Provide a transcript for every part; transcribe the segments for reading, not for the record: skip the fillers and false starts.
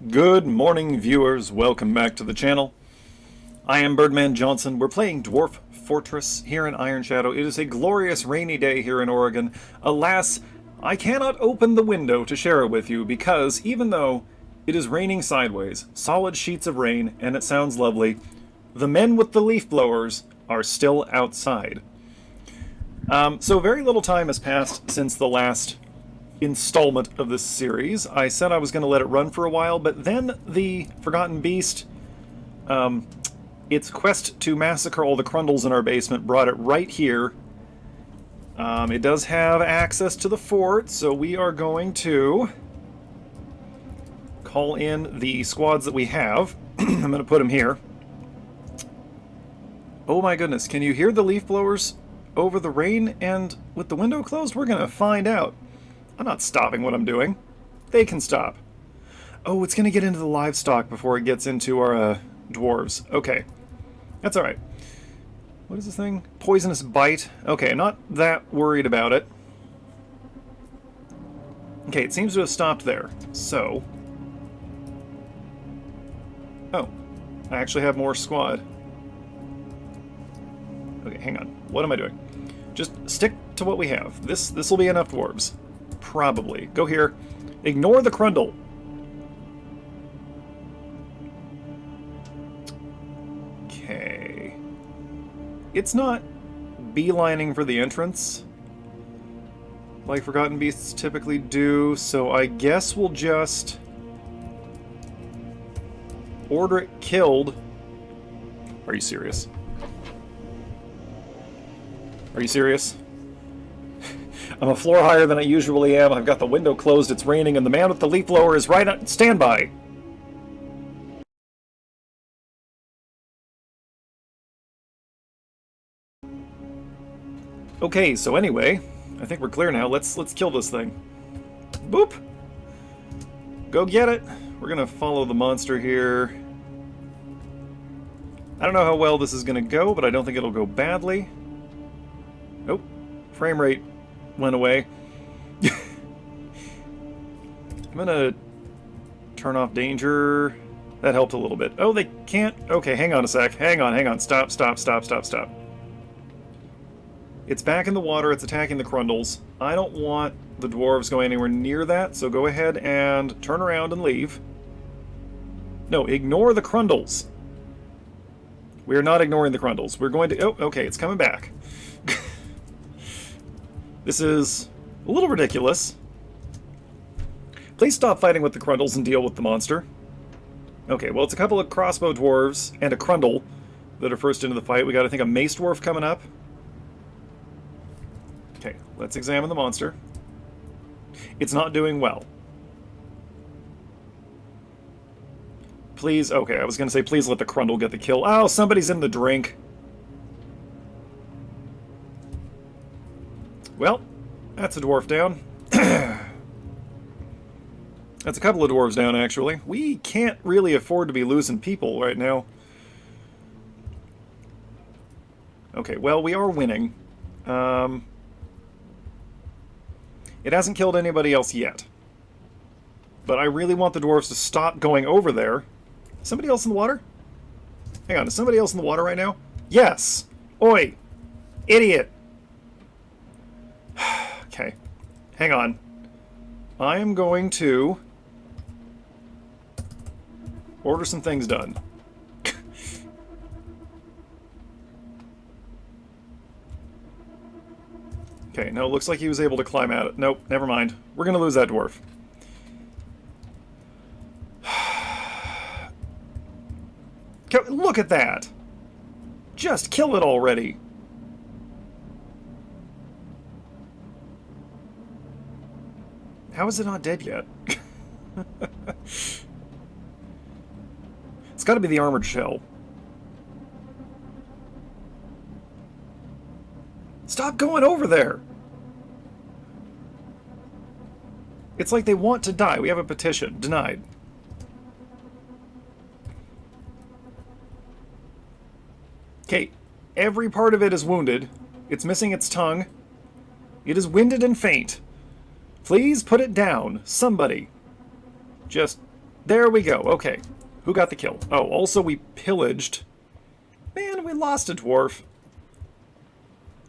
Good morning, viewers. Welcome back to the channel. I am Birdman Johnson. We're playing Dwarf Fortress here in Ironshadow. It is a glorious rainy day here in Oregon. Alas, I cannot open the window to share it with you because even though it is raining sideways, solid sheets of rain, and it sounds lovely, the men with the leaf blowers are still outside. So very little time has passed since the last installment of this series. I said I was going to let it run for a while, but then the Forgotten Beast, its quest to massacre all the Crundles in our basement, brought it right here. It does have access to the fort, so we are going to call in the squads that we have. I'm going to put them here. Oh my goodness, can you hear the leaf blowers over the rain and with the window closed? We're going to find out. I'm not stopping what I'm doing. They can stop. Oh, it's going to get into the livestock before it gets into our dwarves. Okay. That's alright. What is this thing? Poisonous bite. Okay, not that worried about it. Okay, it seems to have stopped there. So. Oh. I actually have more squad. Okay, hang on. What am I doing? Just stick to what we have. This will be enough dwarves. Probably. Go here. Ignore the Crundle. Okay. It's not beelining for the entrance like Forgotten Beasts typically do, so I guess we'll just order it killed. Are you serious? Are you serious? I'm a floor higher than I usually am. I've got the window closed, it's raining, and the man with the leaf blower is right on standby. Okay, so anyway, I think we're clear now. Let's kill this thing. Boop! Go get it. We're gonna follow the monster here. I don't know how well this is gonna go, but I don't think it'll go badly. Nope. Frame rate went away. I'm gonna turn off danger. That helped a little bit. Oh, they can't. Okay, hang on a sec. Hang on. Stop. It's back in the water. It's attacking the Crundles. I don't want the dwarves going anywhere near that, so go ahead and turn around and leave. No, ignore the Crundles. We are not ignoring the Crundles. We're going to... Oh, okay, it's coming back. This is a little ridiculous. Please stop fighting with the Crundles and deal with the monster. Okay, well, it's a couple of crossbow dwarves and a Crundle that are first into the fight. We got, I think, a mace dwarf coming up. Okay, let's examine the monster. It's not doing well. Please, okay, I was going to say please let the Crundle get the kill. Oh, somebody's in the drink. Well, that's a dwarf down. That's a couple of dwarves down, actually. We can't really afford to be losing people right now. Okay, well, we are winning. It hasn't killed anybody else yet. But I really want the dwarves to stop going over there. Somebody else in the water? Hang on, is somebody else in the water right now? Yes! Oi! Idiot! Okay, hang on. I am going to order some things done. Okay, no, it looks like he was able to climb out it. Nope, never mind. We're gonna lose that dwarf. Look at that! Just kill it already! How is it not dead yet? It's got to be the armored shell. Stop going over there! It's like they want to die. We have a petition. Denied. Okay, every part of it is wounded. It's missing its tongue. It is winded and faint. Please put it down. Somebody. Just There we go. Okay. Who got the kill? Oh, also we pillaged. Man, we lost a dwarf.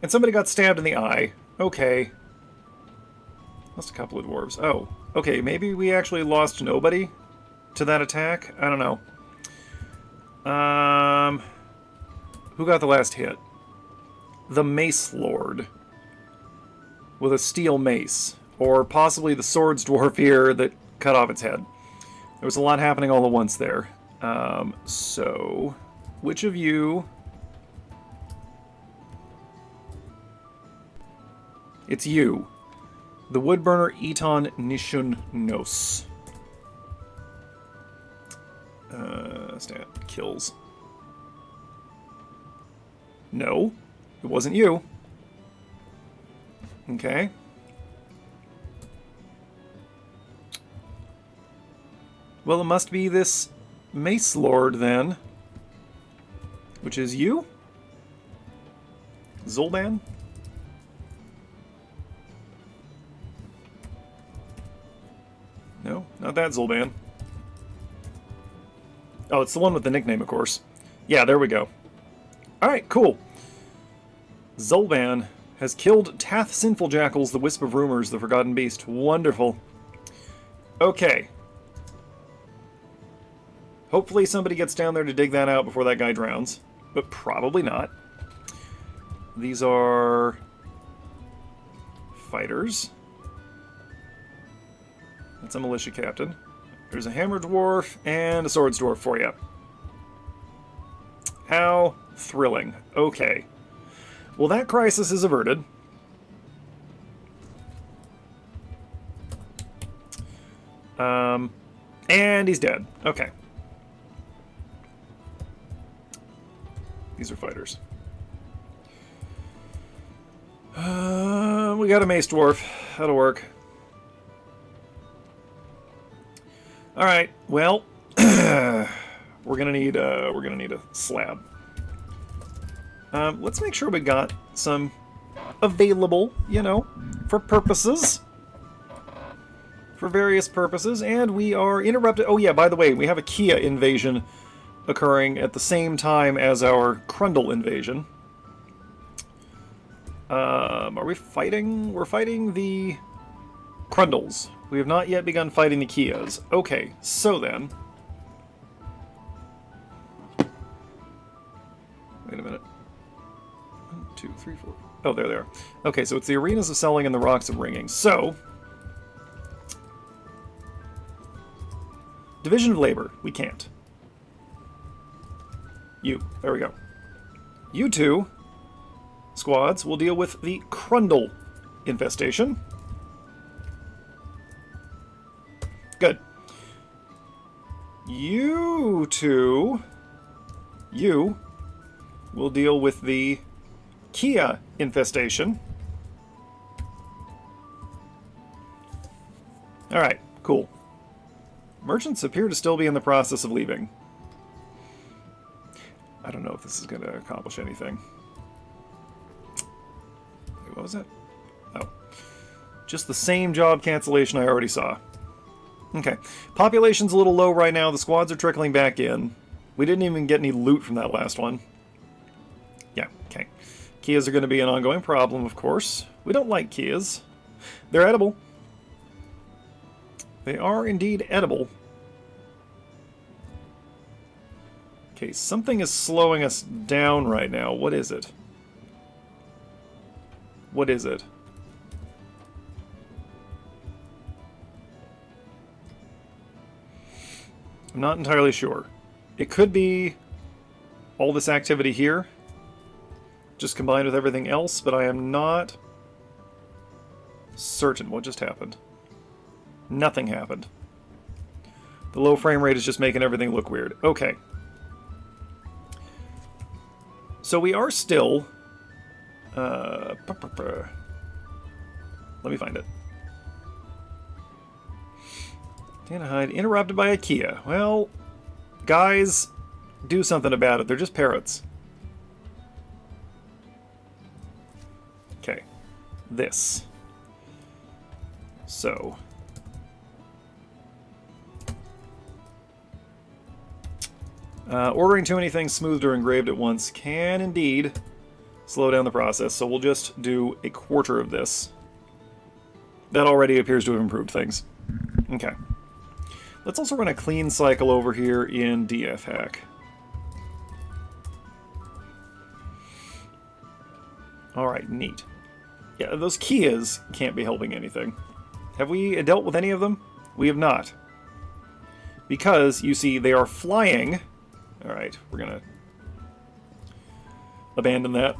And somebody got stabbed in the eye. Okay. Lost a couple of dwarves. Oh, okay. Maybe we actually lost nobody to that attack? I don't know. Who got the last hit? The Mace Lord. With a steel mace. Or possibly the Swords Dwarf here that cut off its head. There was a lot happening all at once there. So, which of you... It's you. The Woodburner Eton Nishun Nos. Stat. Kills. No. It wasn't you. Okay. Well, it must be this Mace Lord, then. Which is you? Zolban? No, not that Zolban. Oh, it's the one with the nickname, of course. Yeah, there we go. Alright, cool. Zolban has killed Tath Sinful Jackals, the Wisp of Rumors, the Forgotten Beast. Wonderful. Okay. Hopefully somebody gets down there to dig that out before that guy drowns. But probably not. These are... fighters. That's a militia captain. There's a hammer dwarf and a swords dwarf for you. How thrilling. Okay. Well, that crisis is averted. And he's dead. Okay. These are fighters. We got a mace dwarf. That'll work. All right. Well, we're gonna need a slab. Let's make sure we got some available, you know, for purposes. For various purposes, and we are interrupted. Oh yeah, by the way, we have a Kia invasion occurring at the same time as our Crundle invasion. Are we fighting? We're fighting the Crundles. We have not yet begun fighting the Kias. Okay, so then... Wait a minute. 1, 2, 3, 4... Oh, there they are. Okay, so it's the Arenas of Selling and the Rocks of Ringing. So... Division of Labor. We can't. You. There we go. You two squads will deal with the Crundle infestation. Good. You two... You will deal with the Kia infestation. Alright, cool. Merchants appear to still be in the process of leaving. I don't know if this is going to accomplish anything. Wait, what was that? Oh. Just the same job cancellation I already saw. Okay. Population's a little low right now. The squads are trickling back in. We didn't even get any loot from that last one. Yeah, okay. Kias are going to be an ongoing problem, of course. We don't like Kias. They're edible. They are indeed edible. Okay, something is slowing us down right now. What is it? What is it? I'm not entirely sure. It could be all this activity here, just combined with everything else, but I am not certain what just happened. Nothing happened. The low frame rate is just making everything look weird. Okay. So we are still... Let me find it. Danahide interrupted by a Kia. Well, guys, do something about it. They're just parrots. Okay. This. So... Ordering too many things smoothed or engraved at once can indeed slow down the process, so we'll just do a quarter of this. That already appears to have improved things. Okay. Let's also run a clean cycle over here in DF Hack. Alright, neat. Yeah, those Kias can't be helping anything. Have we dealt with any of them? We have not. Because, you see, they are flying. Alright, we're gonna abandon that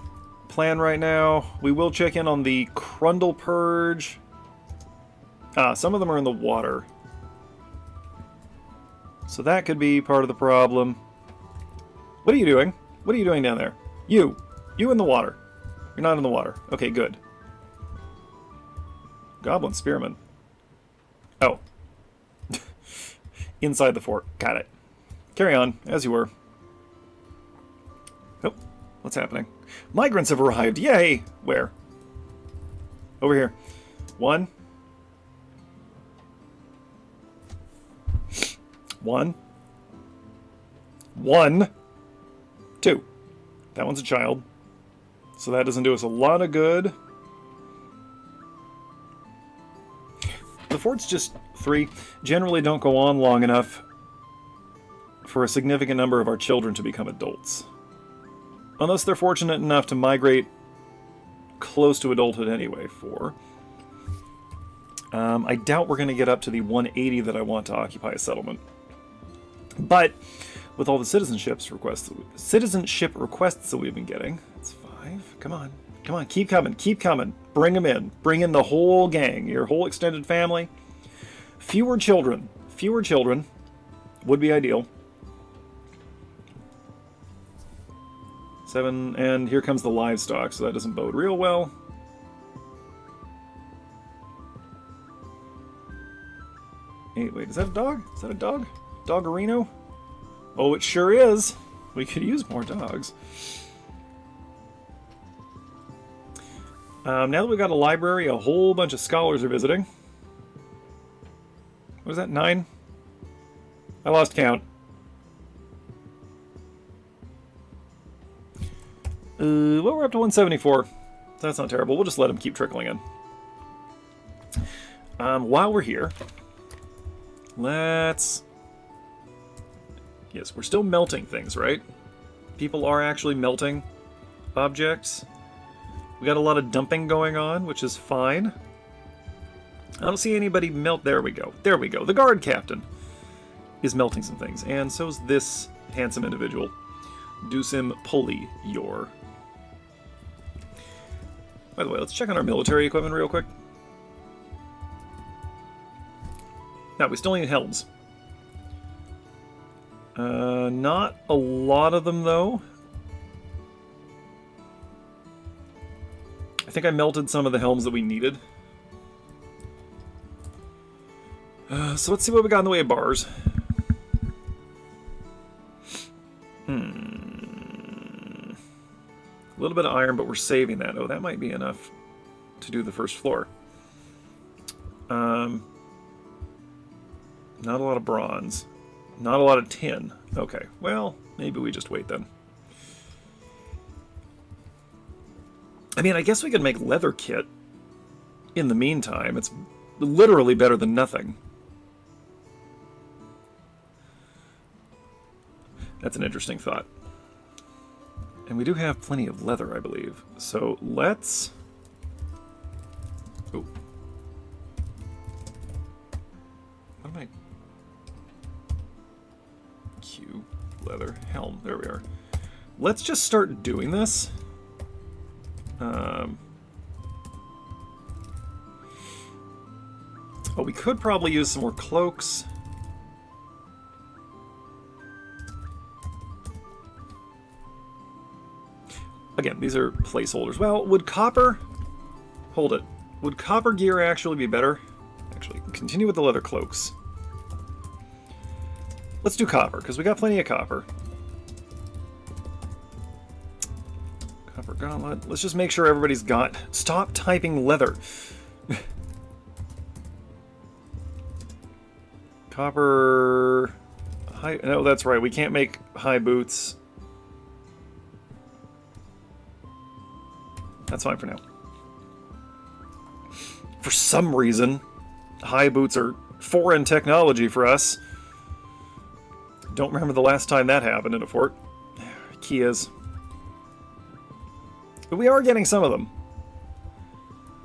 plan right now. We will check in on the Crundle Purge. Ah, some of them are in the water. So that could be part of the problem. What are you doing? What are you doing down there? You! You in the water. You're not in the water. Okay, good. Goblin Spearman. Oh. Inside the fort. Got it. Carry on, as you were. Oh, what's happening? Migrants have arrived. Yay! Where? Over here. 1. 1. 1. 2. That one's a child. So that doesn't do us a lot of good. The fort's just 3. Generally don't go on long enough for a significant number of our children to become adults. Unless they're fortunate enough to migrate close to adulthood anyway, 4. I doubt we're going to get up to the 180 that I want to occupy a settlement. But with all the citizenship requests that we've been getting, it's 5. Come on. Come on, keep coming, keep coming. Bring them in. Bring in the whole gang, your whole extended family. Fewer children. Fewer children would be ideal. 7, and here comes the livestock, so that doesn't bode real well. Hey, wait, is that a dog? Is that a dog? Doggerino? Oh, it sure is. We could use more dogs. Now that we've got a library, a whole bunch of scholars are visiting. What is that, 9? I lost count. Well, we're up to 174. That's not terrible. We'll just let them keep trickling in. While we're here, let's... Yes, we're still melting things, right? People are actually melting objects. We got a lot of dumping going on, which is fine. I don't see anybody melt... There we go. There we go. The guard captain is melting some things. And so's this handsome individual. Dusim Poliyor. By the way, let's check on our military equipment real quick. Now, we still need helms. Not a lot of them, though. I think I melted some of the helms that we needed. So let's see what we got in the way of bars. A little bit of iron, but we're saving that. Oh, that might be enough to do the first floor. Not a lot of bronze. Not a lot of tin. Okay, well, maybe we just wait then. I mean, I guess we could make leather kit in the meantime. It's literally better than nothing. That's an interesting thought. And we do have plenty of leather, I believe. So let's... Oh. What am I... Q, leather, helm. There we are. Let's just start doing this. Oh, we could probably use some more cloaks. Again, these are placeholders. Well, would copper... Hold it. Would copper gear actually be better? Actually, continue with the leather cloaks. Let's do copper, because we got plenty of copper. Copper gauntlet. Let's just make sure everybody's got... Stop typing leather. Copper... No, that's right. We can't make high boots. That's fine for now. For some reason, high boots are foreign technology for us. Don't remember the last time that happened in a fort. Kias. But we are getting some of them.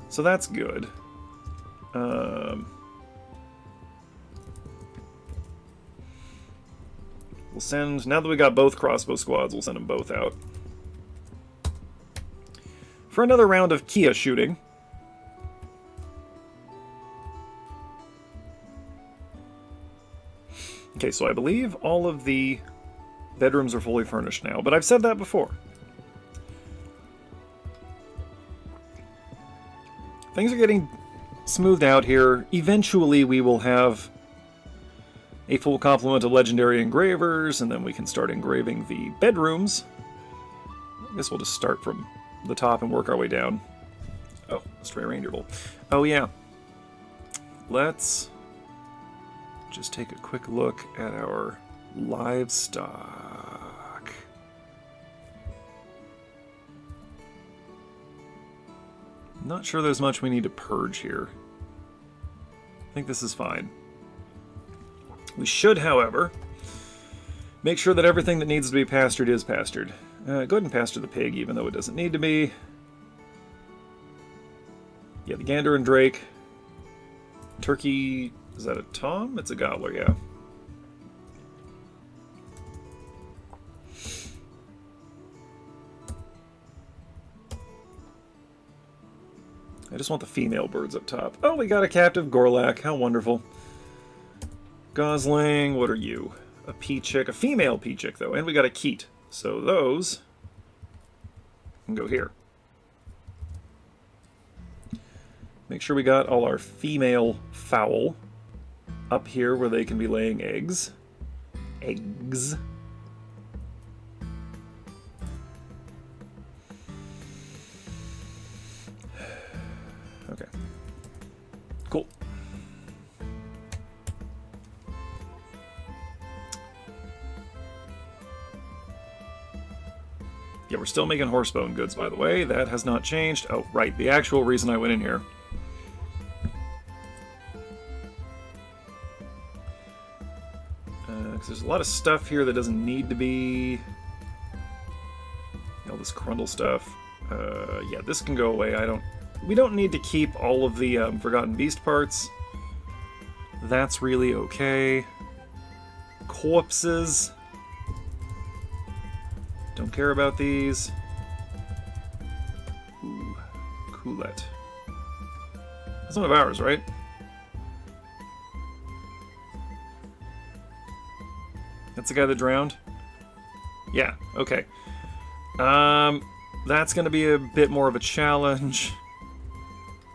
So that's good. We'll send... Now that we got both crossbow squads, we'll send them both out. For another round of Kia shooting. Okay, so I believe all of the bedrooms are fully furnished now, but I've said that before. Things are getting smoothed out here. Eventually we will have a full complement of legendary engravers, and then we can start engraving the bedrooms. I guess we'll just start from the top and work our way down. Oh, stray reindeer bowl. Oh yeah. Let's just take a quick look at our livestock. Not sure there's much we need to purge here. I think this is fine. We should, however, make sure that everything that needs to be pastured is pastured. Go ahead and pasture the pig, even though it doesn't need to be. Yeah, the gander and drake. Turkey, is that a tom? It's a gobbler, yeah. I just want the female birds up top. Oh, we got a captive Gorlak. How wonderful. Gosling, what are you? A pea-chick. A female pea-chick, though. And we got a keet. So those can go here. Make sure we got all our female fowl up here where they can be laying eggs. Eggs. Okay. Cool. Yeah, we're still making horsebone goods, by the way. That has not changed. Oh, right. The actual reason I went in here. Because there's a lot of stuff here that doesn't need to be... All this Crundle stuff. Yeah, this can go away. We don't need to keep all of the Forgotten Beast parts. That's really okay. Corpses. Don't care about these. Ooh, Coolet. That's one of ours, right? That's the guy that drowned? Yeah, okay. That's going to be a bit more of a challenge.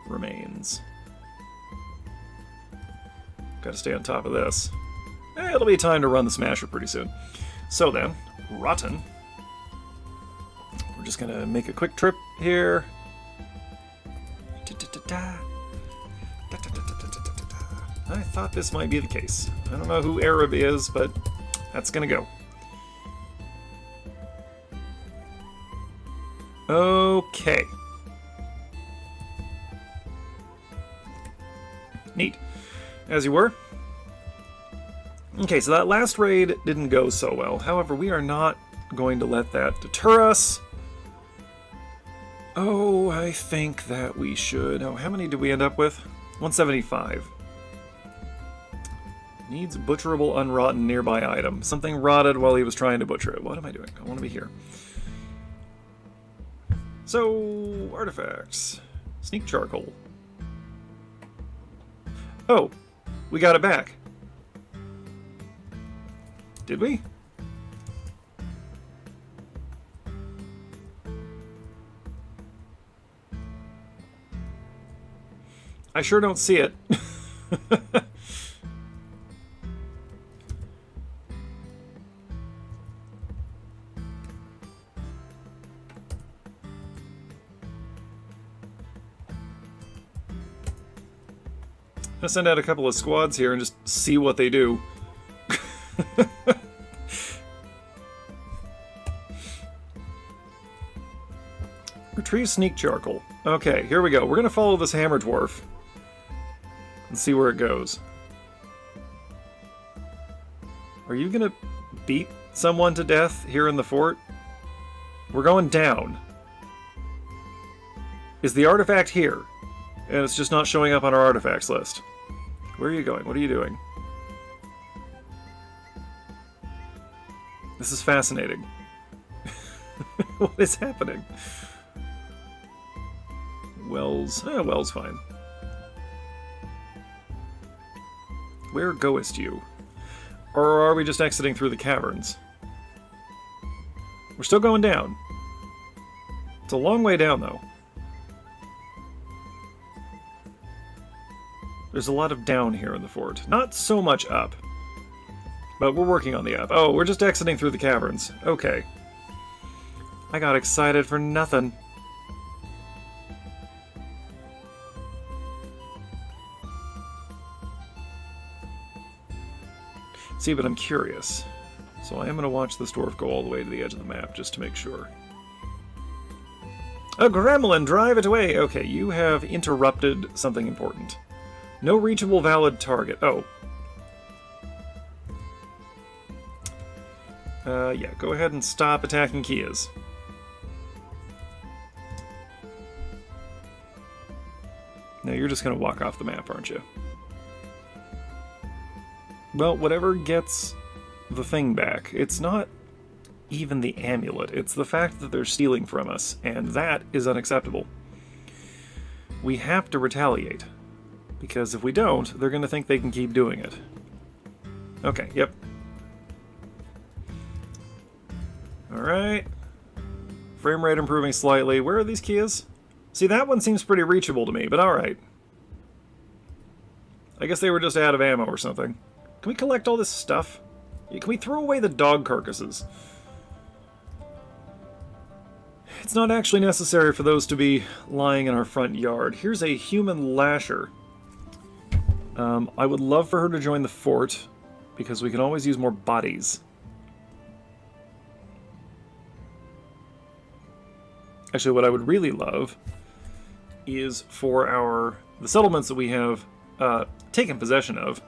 Remains. Got to stay on top of this. It'll be time to run the Smasher pretty soon. So then, Rotten. We're just going to make a quick trip here. I thought this might be the case. I don't know who Arab is, but that's going to go. Okay. Neat. As you were. Okay, so that last raid didn't go so well. However, we are not going to let that deter us. Oh, I think that we should... Oh, how many did we end up with? 175. Needs butcherable unrotten nearby item. Something rotted while he was trying to butcher it. What am I doing? I want to be here. So, artifacts. Sneak charcoal. Oh, we got it back. Did we? I sure don't see it. I'm gonna send out a couple of squads here and just see what they do. Retrieve sneak charcoal. Okay, here we go. We're gonna follow this hammer dwarf and see where it goes. Are you gonna beat someone to death here in the fort? We're going down. Is the artifact here? And it's just not showing up on our artifacts list. Where are you going? What are you doing? This is fascinating. What is happening? Wells. Wells fine. Where goest you? Or are we just exiting through the caverns? We're still going down. It's a long way down, though. There's a lot of down here in the fort. Not so much up. But we're working on the up. Oh, we're just exiting through the caverns. Okay. I got excited for nothing. See, but I'm curious. So I am going to watch this dwarf go all the way to the edge of the map, just to make sure. A gremlin! Drive it away! Okay, you have interrupted something important. No reachable valid target. Oh. Yeah, go ahead and stop attacking Kias. Now you're just going to walk off the map, aren't you? Well, whatever gets the thing back, it's not even the amulet. It's the fact that they're stealing from us, and that is unacceptable. We have to retaliate, because if we don't, they're going to think they can keep doing it. Okay, yep. Alright. Frame rate improving slightly. Where are these Kias? See, that one seems pretty reachable to me, but alright. I guess they were just out of ammo or something. Can we collect all this stuff? Can we throw away the dog carcasses? It's not actually necessary for those to be lying in our front yard. Here's a human lasher. I would love for her to join the fort, because we can always use more bodies. Actually, what I would really love is for the settlements that we have taken possession of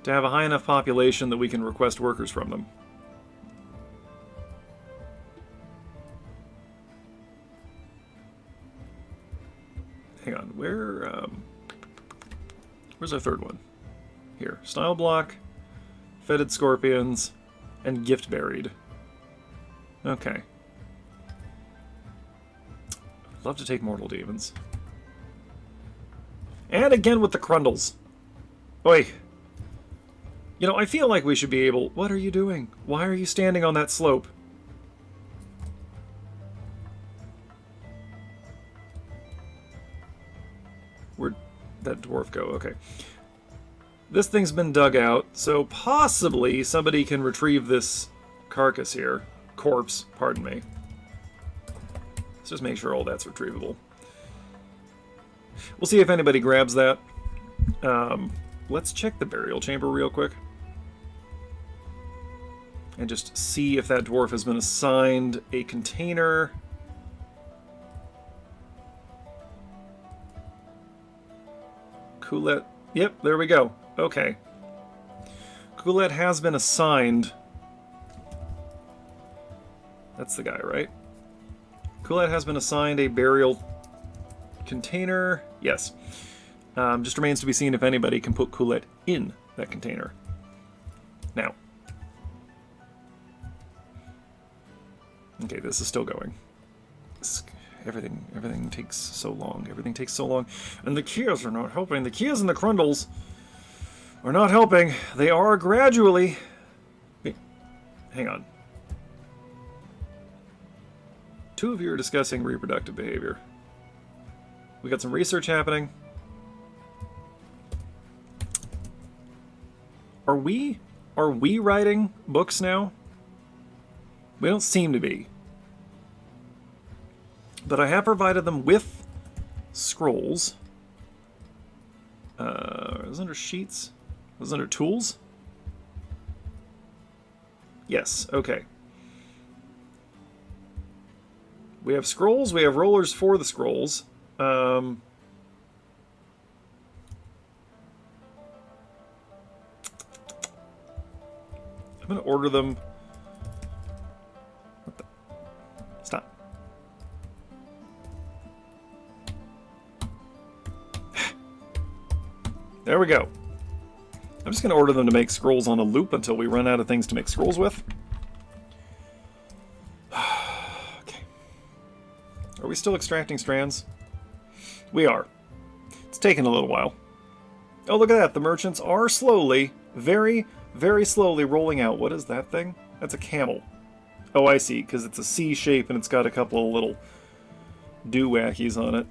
to have a high enough population that we can request workers from them. Hang on, where's our third one? Here, style block, fetid scorpions, and gift buried. Okay. I'd love to take mortal demons. And again with the Crundles. Oi. You know, I feel like we should be able... What are you doing? Why are you standing on that slope? Where'd that dwarf go? Okay. This thing's been dug out, so possibly somebody can retrieve this carcass here. Corpse, pardon me. Let's just make sure all that's retrievable. We'll see if anybody grabs that. Let's check the burial chamber real quick. And just see if that dwarf has been assigned a container. Kulig. Yep, there we go. Okay. Kulig has been assigned. That's the guy, right? Kulig has been assigned a burial container. Yes. Just remains to be seen if anybody can put Kulig in that container. Now. Okay, this is still going. Everything takes so long. Everything takes so long. And the Kias are not helping. The Kias and the Crundles are not helping. They are gradually... Wait, hang on. Two of you are discussing reproductive behavior. We got some research happening. Are we writing books now? We don't seem to be. But I have provided them with scrolls. It was under sheets? It was under tools? Yes, okay. We have scrolls. We have rollers for the scrolls. I'm going to order them. What the? Stop. There we go. I'm just going to order them to make scrolls on a loop until we run out of things to make scrolls with. Okay. Are we still extracting strands? We are. It's taken a little while. Oh, look at that. The merchants are slowly, very, very slowly rolling out. What is that thing? That's a camel. Oh, I see, because it's a C shape and it's got a couple of little do-wackies on it.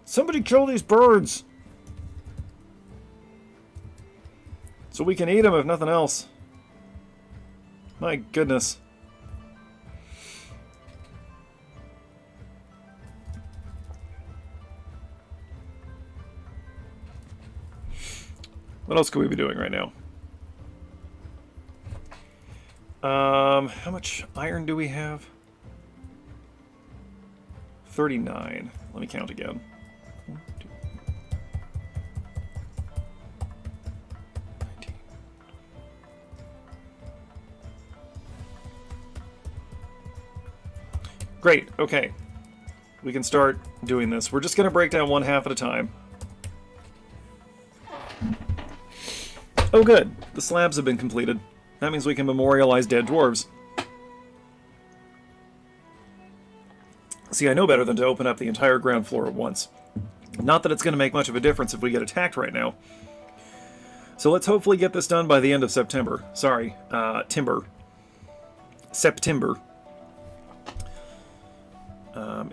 Somebody kill these birds! So we can eat them if nothing else. My goodness. What else could we be doing right now? How much iron do we have? 39. Let me count again. 1, 2, 19. Great, okay. We can start doing this. We're just going to break down one half at a time. Oh good, the slabs have been completed. That means we can memorialize dead dwarves. See, I know better than to open up the entire ground floor at once. Not that it's going to make much of a difference if we get attacked right now. So let's hopefully get this done by the end of September. Sorry, Timber. September.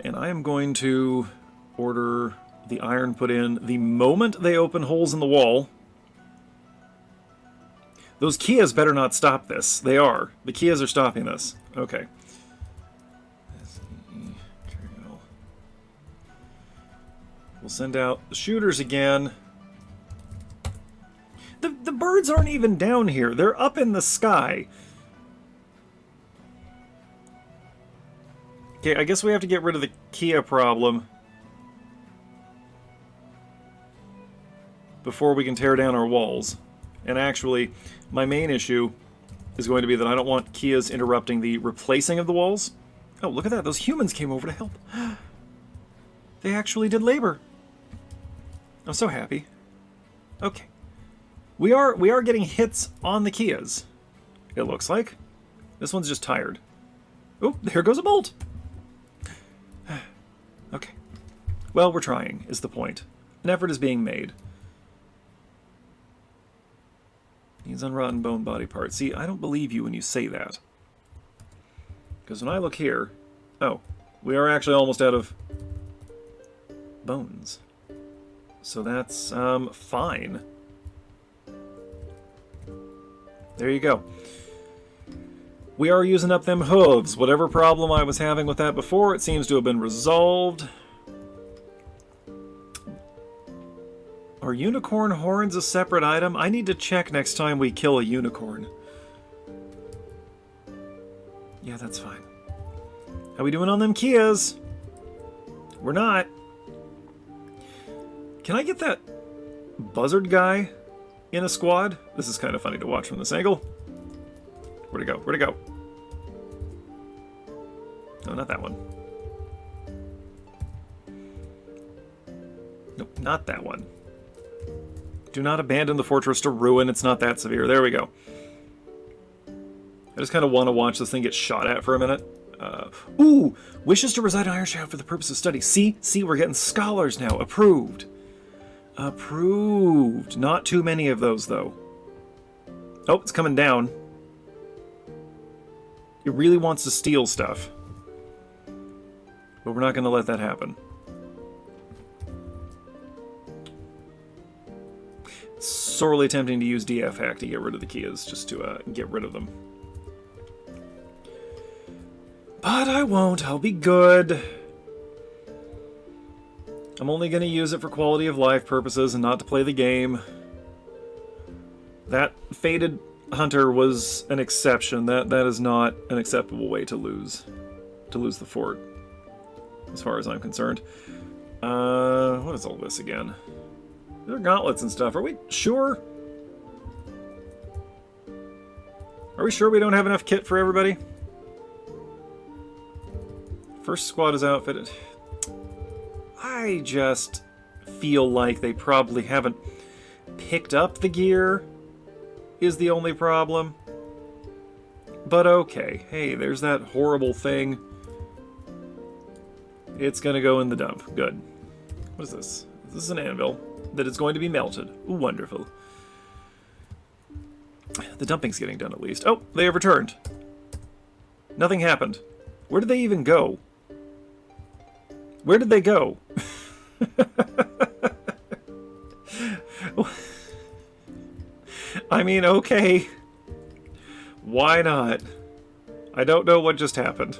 And I am going to order the iron put in the moment they open holes in the wall. Those Kias better not stop this. They are. The Kias are stopping this. Okay. We'll send out the shooters again. The birds aren't even down here. They're up in the sky. Okay, I guess we have to get rid of the Kia problem before we can tear down our walls. And actually, my main issue is going to be that I don't want Kias interrupting the replacing of the walls. Oh, look at that. Those humans came over to help. They actually did labor. I'm so happy. Okay. We are getting hits on the Kias, it looks like. This one's just tired. Oh, there goes a bolt. Okay. Well, we're trying, is the point. An effort is being made. Needs unrotten bone body parts. See, I don't believe you when you say that. Because when I look here... Oh, we are actually almost out of bones. So that's, fine. There you go. We are using up them hooves. Whatever problem I was having with that before, it seems to have been resolved. Are unicorn horns a separate item? I need to check next time we kill a unicorn. Yeah, that's fine. How we doing on them Kias? We're not. Can I get that buzzard guy in a squad? This is kind of funny to watch from this angle. Where'd it go? Where'd it go? No, not that one. Nope, not that one. Do not abandon the fortress to ruin. It's not that severe. There we go. I just kind of want to watch this thing get shot at for a minute. Ooh! Wishes to reside in Ironshadow for the purpose of study. See, we're getting scholars now. Approved. Approved. Not too many of those, though. Oh, it's coming down. It really wants to steal stuff. But we're not going to let that happen. Sorely tempting to use DF hack to get rid of the Kias, just to get rid of them. But I won't. I'll be good. I'm only going to use it for quality of life purposes and not to play the game. That Fated Hunter was an exception. That is not an acceptable way to lose the fort. as far as I'm concerned. What is all this again? There are gauntlets and stuff. Are we sure? Are we sure we don't have enough kit for everybody? First squad is outfitted. I just feel like they probably haven't picked up the gear is the only problem. But okay. Hey, there's that horrible thing. It's gonna go in the dump. Good. What is this? This is an anvil that is going to be melted. Ooh, wonderful. The dumping's getting done at least. Oh, they have returned. Nothing happened. Where did they even go? Where did they go? I mean, okay. Why not? I don't know what just happened.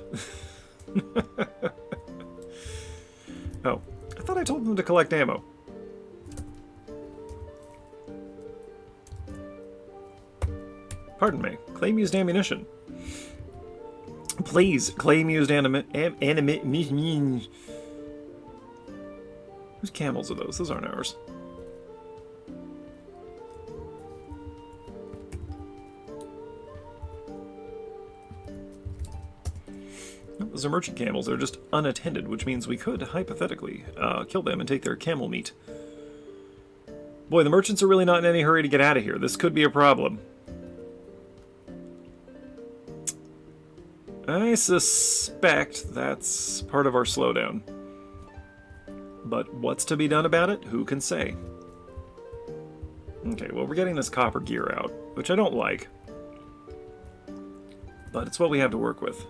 Oh, I thought I told them to collect ammo. Pardon me. Claim used ammunition. Please, claim used ammunition. Whose camels are those? Those aren't ours. Those are merchant camels. They're just unattended, which means we could, hypothetically, kill them and take their camel meat. Boy, the merchants are really not in any hurry to get out of here. This could be a problem. I suspect that's part of our slowdown. But what's to be done about it? Who can say? Okay, well, we're getting this copper gear out, which I don't like. But it's what we have to work with.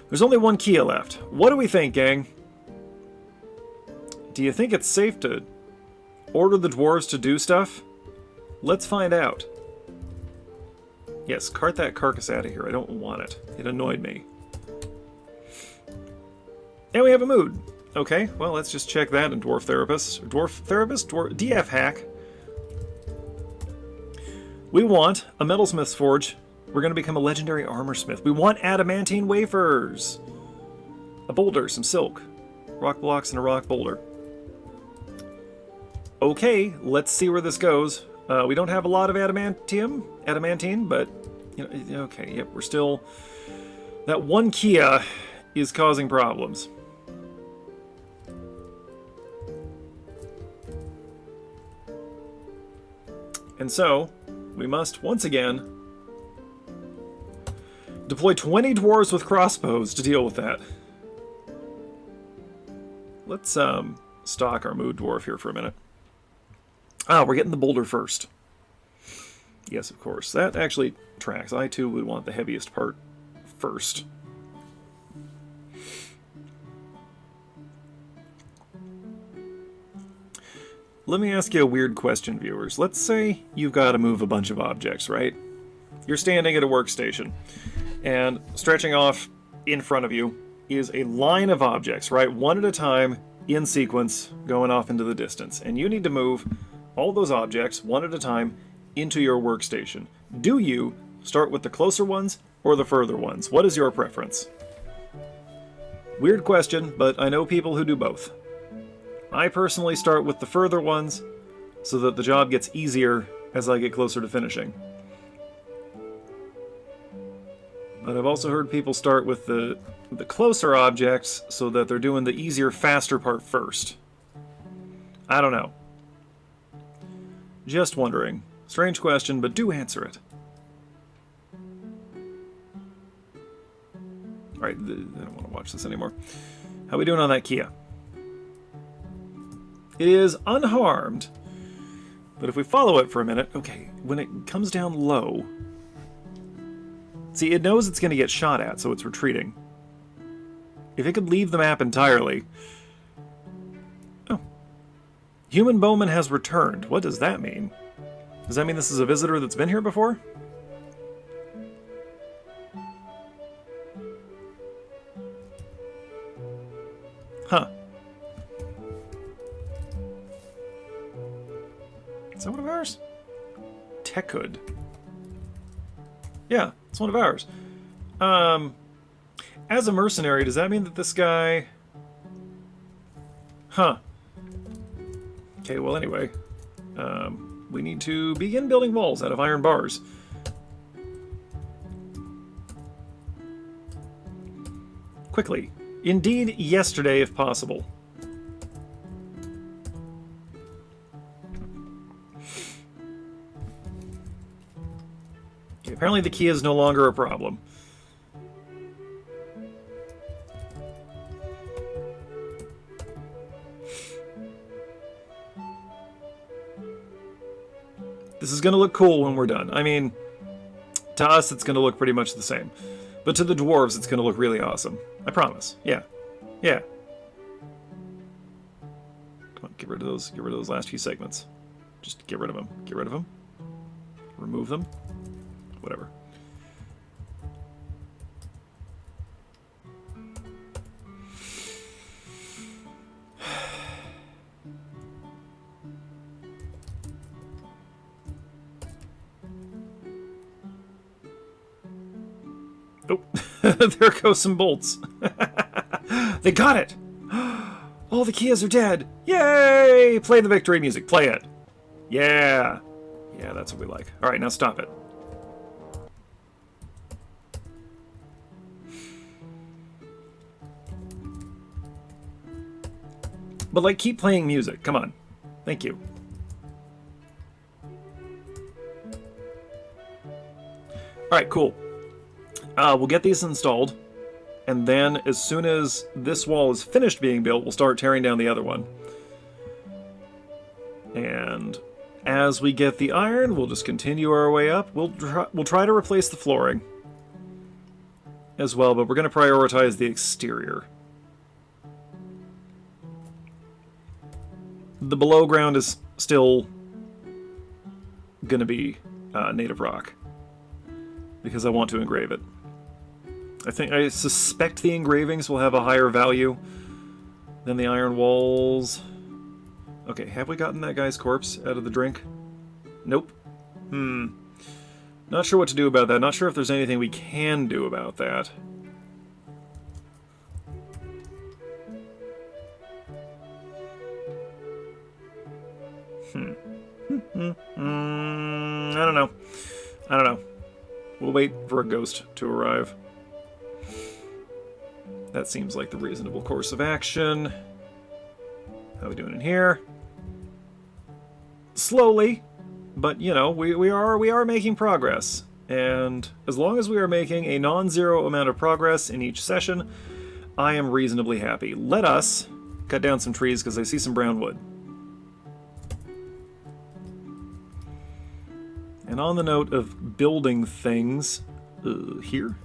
There's only one Kia left. What do we think, gang? Do you think it's safe to order the dwarves to do stuff? Let's find out. Yes, cart that carcass out of here. I don't want it. It annoyed me. And we have a mood. Okay, well, let's just check that in Dwarf Therapist. Dwarf Therapist? DF Hack. We want a Metalsmith's Forge. We're going to become a legendary armorsmith. We want adamantine wafers. A boulder, some silk. Rock blocks and a rock boulder. Okay, let's see where this goes. We don't have a lot of adamantine, but, you know, okay, yep, we're still... That one Kia is causing problems. And so, we must, once again, deploy 20 dwarves with crossbows to deal with that. Let's, stock our mood dwarf here for a minute. Ah, we're getting the boulder first. Yes, of course. That actually tracks. I, too, would want the heaviest part first. Let me ask you a weird question, viewers. Let's say you've got to move a bunch of objects, right? You're standing at a workstation, and stretching off in front of you is a line of objects, right? One at a time, in sequence, going off into the distance. And you need to move all those objects, one at a time, into your workstation. Do you start with the closer ones or the further ones? What is your preference? Weird question, but I know people who do both. I personally start with the further ones so that the job gets easier as I get closer to finishing. But I've also heard people start with the closer objects so that they're doing the easier, faster part first. I don't know. Just wondering. Strange question, but do answer it. Alright, I don't want to watch this anymore. How we doing on that Kia? It is unharmed. But if we follow it for a minute... Okay, when it comes down low... See, it knows it's going to get shot at, so it's retreating. If it could leave the map entirely... Oh. Human Bowman has returned. What does that mean? Does that mean this is a visitor that's been here before? Huh. Is that one of ours? Techhood. Yeah, it's one of ours. As a mercenary, does that mean that this guy Huh. Okay, well anyway. We need to begin building walls out of iron bars. Quickly. Indeed, yesterday if possible. Okay, apparently the key is no longer a problem. This is going to look cool when we're done. I mean, to us it's going to look pretty much the same. But to the dwarves it's going to look really awesome. I promise. Yeah. Yeah. Come on, get rid of those last few segments. Just get rid of them. Get rid of them. Remove them. Whatever. Oh, there goes some bolts. They got it! All the Kias are dead! Yay! Play the victory music. Play it. Yeah. Yeah, that's what we like. Alright, now stop it. But, like, keep playing music. Come on. Thank you. Alright, cool. We'll get these installed, and then as soon as this wall is finished being built, we'll start tearing down the other one. And as we get the iron, we'll just continue our way up. We'll try to replace the flooring as well, but we're going to prioritize the exterior. The below ground is still going to be native rock because I want to engrave it. I suspect the engravings will have a higher value than the iron walls. Okay, have we gotten that guy's corpse out of the drink? Nope. Not sure what to do about that. Not sure if there's anything we can do about that. I don't know. I don't know. We'll wait for a ghost to arrive. That seems like the reasonable course of action. How are we doing in here? Slowly, but you know, we are making progress. And as long as we are making a non-zero amount of progress in each session, I am reasonably happy. Let us cut down some trees because I see some brown wood. And on the note of building things, here?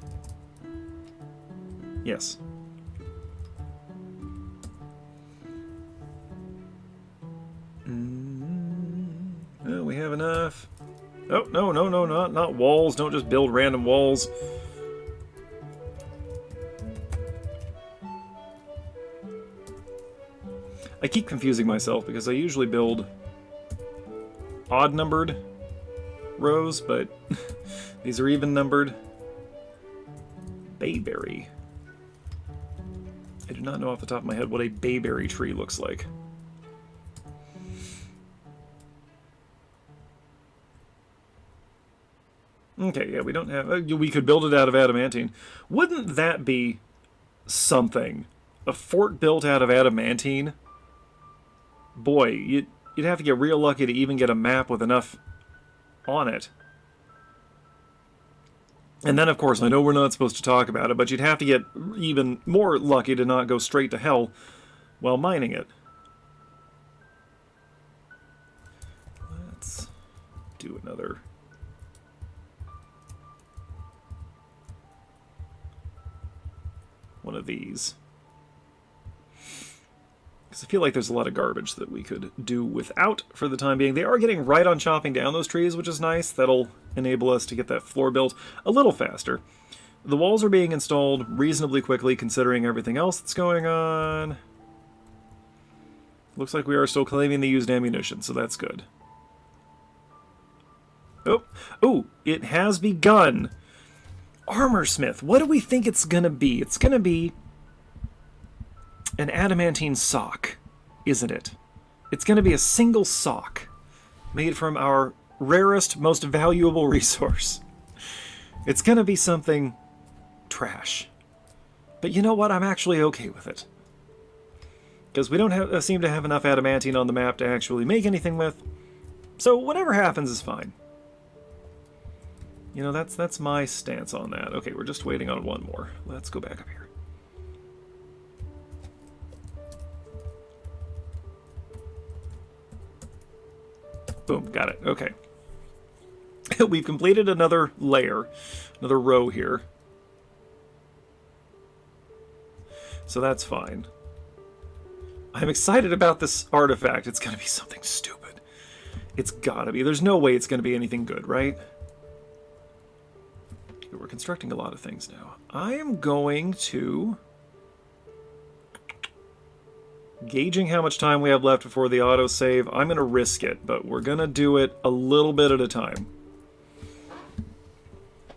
Yes. Oh, we have enough. Oh, no, not walls. Don't just build random walls. I keep confusing myself because I usually build odd-numbered rows, but these are even-numbered. Bayberry. I do not know off the top of my head what a bayberry tree looks like. Okay, yeah, we don't have... we could build it out of adamantine. Wouldn't that be something? A fort built out of adamantine? Boy, you'd have to get real lucky to even get a map with enough on it. And then, of course, I know we're not supposed to talk about it, but you'd have to get even more lucky to not go straight to hell while mining it. Let's do another... one of these. Because I feel like there's a lot of garbage that we could do without for the time being. They are getting right on chopping down those trees, which is nice. That'll enable us to get that floor built a little faster. The walls are being installed reasonably quickly considering everything else that's going on. Looks like we are still claiming the used ammunition, so that's good. Oh, it has begun. Armorsmith. What do we think it's gonna be? It's gonna be an adamantine sock. isn't it? It's going to be a single sock made from our rarest, most valuable resource. It's going to be something trash. But you know what? I'm actually okay with it. Because we don't seem to have enough adamantine on the map to actually make anything with. So whatever happens is fine. You know, that's my stance on that. Okay, we're just waiting on one more. Let's go back up here. Boom, got it. Okay. We've completed another layer, another row here. So that's fine. I'm excited about this artifact. It's going to be something stupid. It's gotta be. There's no way it's going to be anything good, right? We're constructing a lot of things now. I am going to... Gauging how much time we have left before the autosave, I'm going to risk it, but we're going to do it a little bit at a time.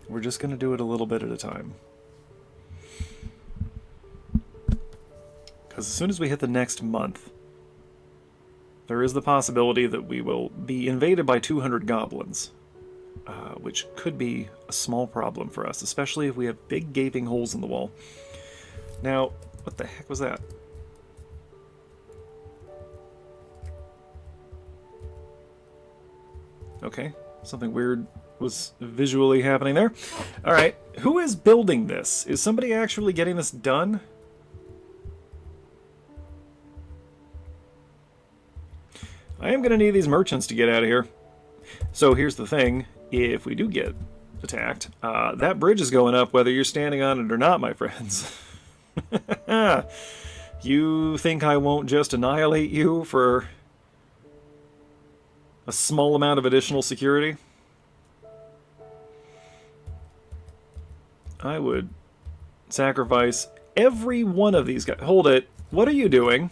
We're just going to do it a little bit at a time. Because as soon as we hit the next month, there is the possibility that we will be invaded by 200 goblins, which could be a small problem for us, especially if we have big gaping holes in the wall. Now, what the heck was that? Okay, something weird was visually happening there. Alright, who is building this? Is somebody actually getting this done? I am going to need these merchants to get out of here. So here's the thing, if we do get attacked, that bridge is going up whether you're standing on it or not, my friends. You think I won't just annihilate you for a small amount of additional security? I would sacrifice every one of these guys. Hold it. What are you doing?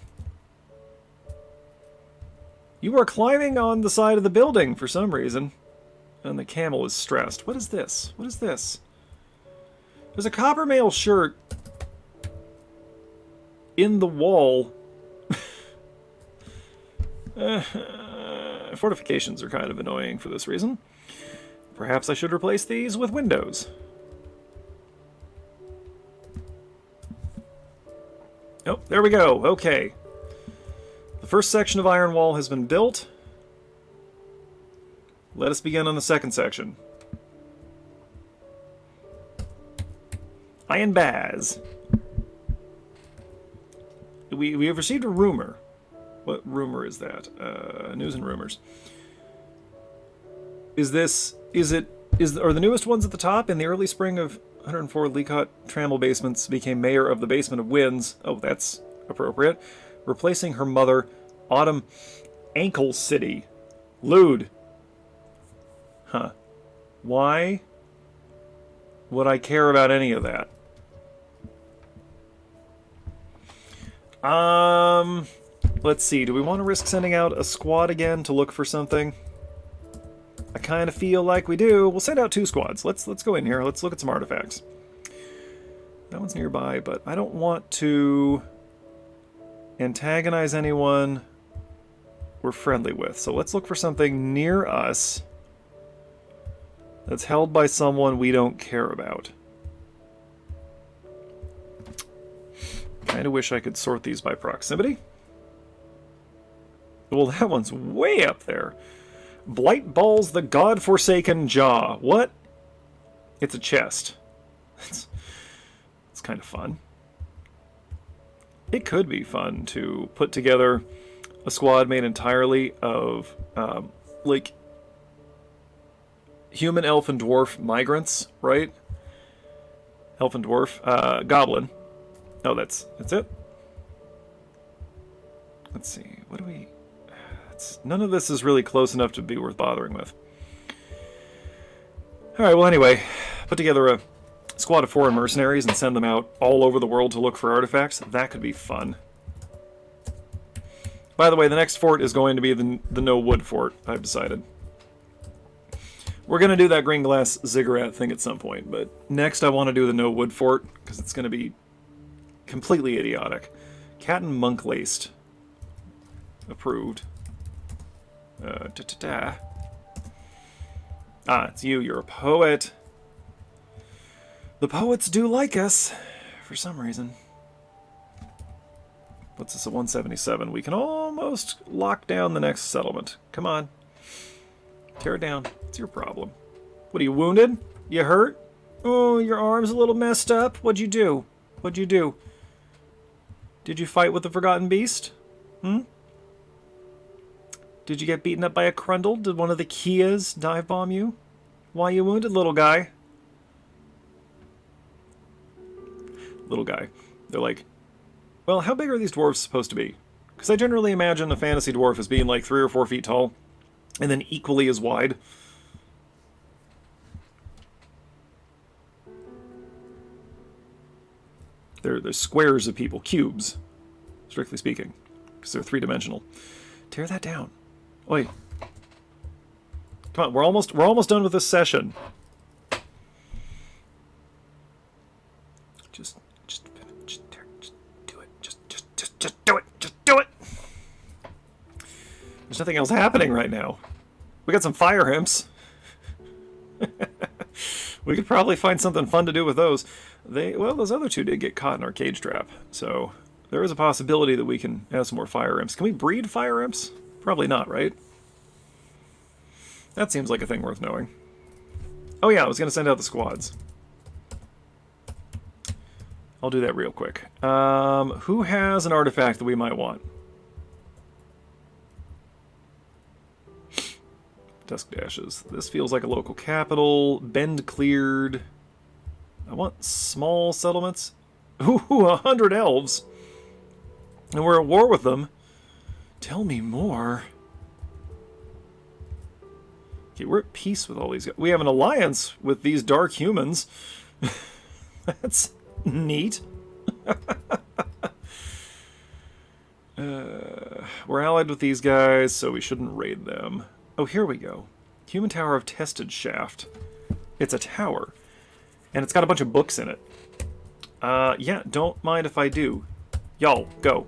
You are climbing on the side of the building for some reason. And the camel is stressed. What is this? What is this? There's a copper mail shirt in the wall. Fortifications are kind of annoying for this reason. Perhaps I should replace these with windows. Oh, there we go. Okay. The first section of iron wall has been built. Let us begin on the second section. Iron Baz. We have received a rumor. What rumor is that? News and rumors. Are the newest ones at the top? In the early spring of 104, Leacott Trammell Basements became mayor of the basement of Winds. Oh, that's appropriate. Replacing her mother, Autumn Ankle City. Lewd. Huh. Why would I care about any of that? Let's see. Do we want to risk sending out a squad again to look for something? I kind of feel like we do. We'll send out 2 squads. Let's go in here. Let's look at some artifacts. That one's nearby, but I don't want to antagonize anyone we're friendly with. So let's look for something near us that's held by someone we don't care about. Kind of wish I could sort these by proximity. Well, that one's way up there. Blight Balls the God-Forsaken Jaw. What? It's a chest. It's kind of fun. It could be fun to put together a squad made entirely of, like, human, elf, and dwarf migrants, right? Elf and dwarf. Goblin. Oh, that's it? Let's see. What do we... None of this is really close enough to be worth bothering with. Alright, well anyway, put together a squad of foreign mercenaries and send them out all over the world to look for artifacts. That could be fun. By the way, the next fort is going to be the no wood fort, I've decided. We're going to do that green glass ziggurat thing at some point, but next I want to do the no wood fort, because it's going to be completely idiotic. Cat and monk laced. Approved. Ah, it's you. You're a poet. The poets do like us, for some reason. What's this at 177? We can almost lock down the next settlement. Come on. Tear it down. It's your problem. What, are you wounded? You hurt? Oh, your arm's a little messed up. What'd you do? What'd you do? Did you fight with the Forgotten Beast? Hmm? Did you get beaten up by a Crundle? Did one of the Kias dive bomb you? Why you wounded, little guy? Little guy. They're like, well, how big are these dwarves supposed to be? Because I generally imagine a fantasy dwarf as being like 3 or 4 feet tall, and then equally as wide. They're squares of people, cubes, strictly speaking, because they're 3-dimensional. Tear that down. Oi. Come on, we're almost done with this session. Just do it. Just do it. Just do it. There's nothing else happening right now. We got some fire imps. We could probably find something fun to do with those. Well, those other 2 did get caught in our cage trap, so there is a possibility that we can have some more fire imps. Can we breed fire imps? Probably not, right? That seems like a thing worth knowing. Oh yeah, I was going to send out the squads. I'll do that real quick. Who has an artifact that we might want? Dusk Dashes. This feels like a local capital. Bend cleared. I want small settlements. Ooh, 100 elves. And we're at war with them. Tell me more. Okay, we're at peace with all these guys. We have an alliance with these dark humans. That's neat. We're allied with these guys, so we shouldn't raid them. Oh, here we go. Human Tower of Tested Shaft. It's a tower. And it's got a bunch of books in it. Yeah, don't mind if I do. Y'all, go.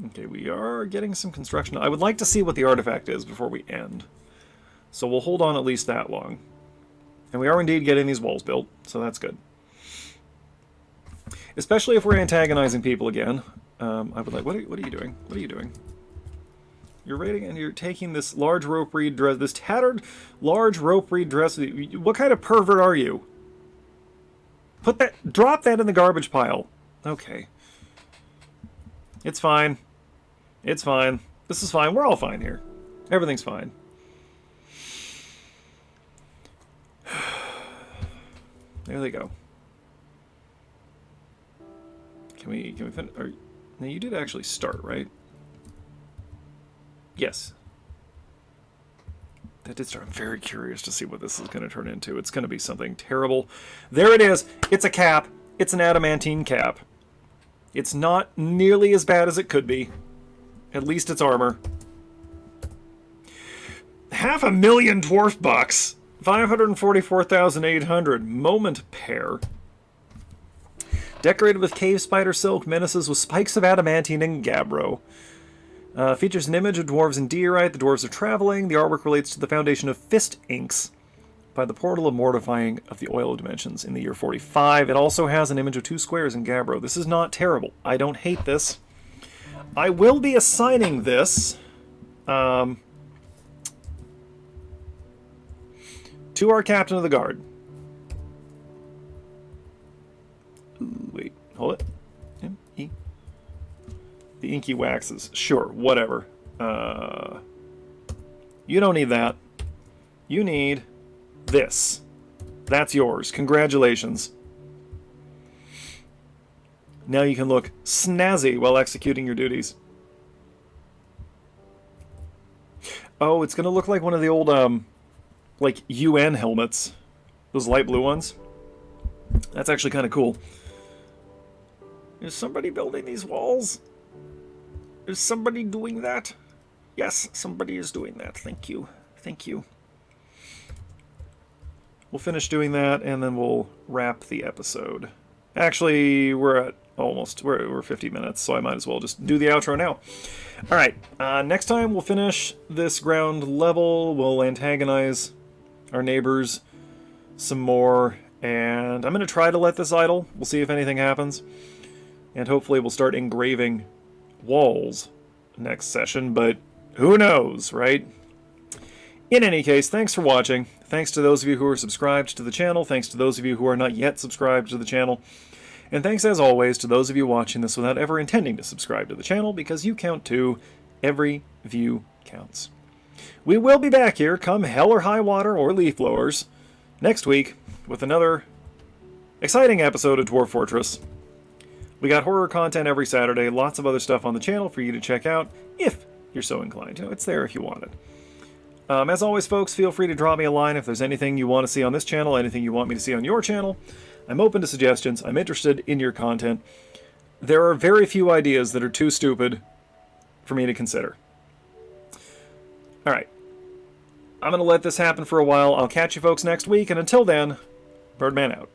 Okay, we are getting some construction. I would like to see what the artifact is before we end. So we'll hold on at least that long. And we are indeed getting these walls built, so that's good. Especially if we're antagonizing people again. I would like, what are you doing? What are you doing? You're raiding and you're taking this large rope reed dress, this tattered large rope reed dress. What kind of pervert are you? Drop that in the garbage pile. Okay. It's fine. It's fine. This is fine. We're all fine here. Everything's fine. There they go. Can we finish? Now you did actually start, right? Yes. That did start. I'm very curious to see what this is going to turn into. It's going to be something terrible. There it is. It's a cap. It's an adamantine cap. It's not nearly as bad as it could be. At least it's armor. 500,000 dwarf bucks. 544,800. Moment pair. Decorated with cave spider silk, menaces with spikes of adamantine and gabbro. Features an image of dwarves in diorite. The dwarves are traveling. The artwork relates to the foundation of fist inks by the portal of mortifying of the oil of dimensions in the year 45. It also has an image of 2 squares in gabbro. This is not terrible. I don't hate this. I will be assigning this to our captain of the guard. Ooh, wait, hold it. M-E. The inky waxes. Sure, whatever. You don't need that. You need this. That's yours. Congratulations. Now you can look snazzy while executing your duties. Oh, it's going to look like one of the old, like, UN helmets. Those light blue ones. That's actually kind of cool. Is somebody building these walls? Is somebody doing that? Yes, somebody is doing that. Thank you. Thank you. We'll finish doing that, and then we'll wrap the episode. Actually, we're at almost, we're 50 minutes, so I might as well just do the outro now. All right, next time we'll finish this ground level. We'll antagonize our neighbors some more, and I'm going to try to let this idle. We'll see if anything happens, and hopefully we'll start engraving walls next session, but who knows, right? In any case, thanks for watching. Thanks to those of you who are subscribed to the channel. Thanks to those of you who are not yet subscribed to the channel. And thanks, as always, to those of you watching this without ever intending to subscribe to the channel, because you count too. Every view counts. We will be back here, come hell or high water or leaf blowers, next week with another exciting episode of Dwarf Fortress. We got horror content every Saturday, lots of other stuff on the channel for you to check out, if you're so inclined. You know, it's there if you want it. As always, folks, feel free to drop me a line if there's anything you want to see on this channel, anything you want me to see on your channel. I'm open to suggestions. I'm interested in your content. There are very few ideas that are too stupid for me to consider. Alright. I'm going to let this happen for a while. I'll catch you folks next week, and until then, Birdman out.